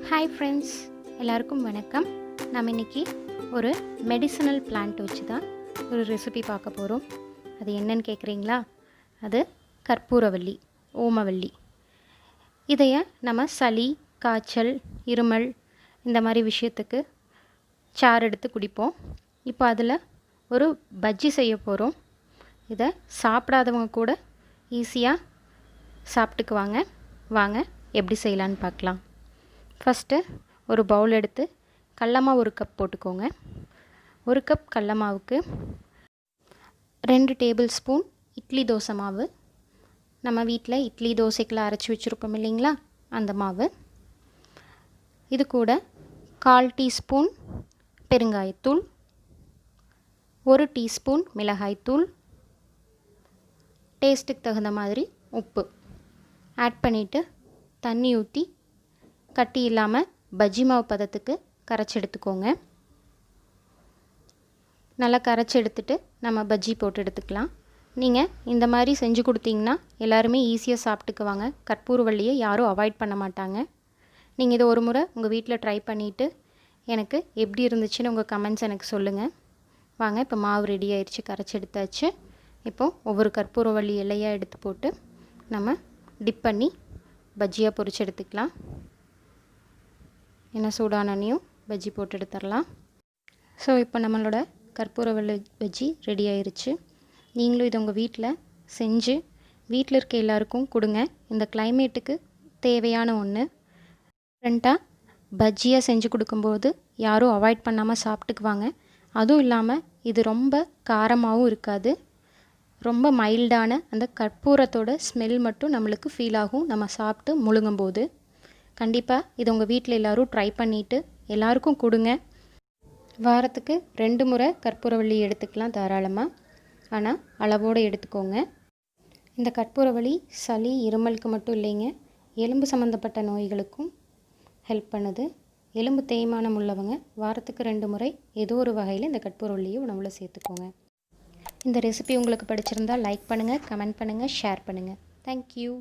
Hi friends, எல்லாருக்கும் வணக்கம். நம்ம இன்றைக்கி ஒரு மெடிசனல் பிளான்ட் வச்சு தான் ஒரு ரெசிபி பார்க்க போகிறோம். அது என்னன்னு கேட்குறீங்களா? அது கற்பூரவல்லி, ஓமவல்லி. இதைய நம்ம சளி, காய்ச்சல், இருமல் இந்த மாதிரி விஷயத்துக்கு சாறு எடுத்து குடிப்போம். இப்போ அதில் ஒரு பஜ்ஜி செய்ய போகிறோம். இதை சாப்பிடாதவங்க கூட ஈஸியாக சாப்பிட்டுக்குவாங்க. வாங்க எப்படி செய்யலான்னு பார்க்கலாம். ஃபஸ்ட்டு ஒரு பவுல் எடுத்து கடல மாவு 1 கப் போட்டுக்கோங்க. 1 கப் கடல மாவுக்கு 2 டேபிள் ஸ்பூன் இட்லி தோசை மாவு, நம்ம வீட்டில் இட்லி தோசைக்கெலாம் அரைச்சி வச்சுருப்போம் இல்லைங்களா, அந்த மாவு. இது கூட 1/4 டீஸ்பூன் பெருங்காயத்தூள், 1 டீஸ்பூன் மிளகாய்த்தூள், டேஸ்ட்டுக்கு தகுந்த மாதிரி உப்பு ஆட் பண்ணிவிட்டு தண்ணி ஊற்றி கட்டி இல்லாமல் பஜ்ஜி மாவு பதத்துக்கு கரைச்சி எடுத்துக்கோங்க. நல்லா கரைச்சி எடுத்துட்டு நம்ம பஜ்ஜி போட்டு எடுத்துக்கலாம். நீங்கள் இந்த மாதிரி செஞ்சு கொடுத்தீங்கன்னா எல்லாருமே ஈஸியாக சாப்பிட்டுக்குவாங்க. கற்பூரவல்லியை யாரும் அவாய்ட் பண்ண மாட்டாங்க. நீங்கள் இதை ஒரு முறை உங்கள் வீட்டில் ட்ரை பண்ணிவிட்டு எனக்கு எப்படி இருந்துச்சுன்னு உங்கள் கமெண்ட்ஸ் எனக்கு சொல்லுங்கள். வாங்க, இப்போ மாவு ரெடி ஆயிடுச்சு, கரைச்சி எடுத்தாச்சு. இப்போது ஒவ்வொரு கற்பூரவல்லி இலையாக எடுத்து போட்டு நம்ம டிப் பண்ணி பஜ்ஜியாக பொரிச்சு எடுத்துக்கலாம். என்ன சூடானனையும் பஜ்ஜி போட்டு எடுத்துடலாம். ஸோ இப்போ நம்மளோட கற்பூரவல்லி பஜ்ஜி ரெடி ஆயிடுச்சு. நீங்களும் இதை உங்கள் வீட்டில் செஞ்சு வீட்டில் இருக்க எல்லாருக்கும் கொடுங்க. இந்த கிளைமேட்டுக்கு தேவையான ஒன்று. டிஃப்ரெண்ட்டாக பஜ்ஜியாக செஞ்சு கொடுக்கும்போது யாரும் அவாய்ட் பண்ணாமல் சாப்பிட்டுக்குவாங்க. அதுவும் இல்லாமல் இது ரொம்ப காரமாகவும் இருக்காது. ரொம்ப மைல்டான அந்த கற்பூரத்தோட ஸ்மெல் மட்டும் நம்மளுக்கு ஃபீல் ஆகும் நம்ம சாப்பிட்டு முழுங்கும்போது. கண்டிப்பாக இதை உங்கள் வீட்டில் எல்லோரும் ட்ரை பண்ணிவிட்டு எல்லாருக்கும் கொடுங்க. வாரத்துக்கு 2 முறை கற்பூரவல்லி எடுத்துக்கலாம் தாராளமாக, ஆனால் அளவோடு எடுத்துக்கோங்க. இந்த கற்பூரவல்லி சளி, இருமலுக்கு மட்டும் இல்லைங்க, எலும்பு சம்மந்தப்பட்ட நோய்களுக்கும் ஹெல்ப் பண்ணுது. எலும்பு தேய்மானம் உள்ளவங்க வாரத்துக்கு 2 முறை ஏதோ ஒரு வகையில் இந்த கற்பூரவல்லியை உணவில் சேர்த்துக்கோங்க. இந்த ரெசிபி உங்களுக்கு பிடிச்சிருந்தால் லைக் பண்ணுங்கள், கமெண்ட் பண்ணுங்கள், ஷேர் பண்ணுங்கள். தேங்க்யூ.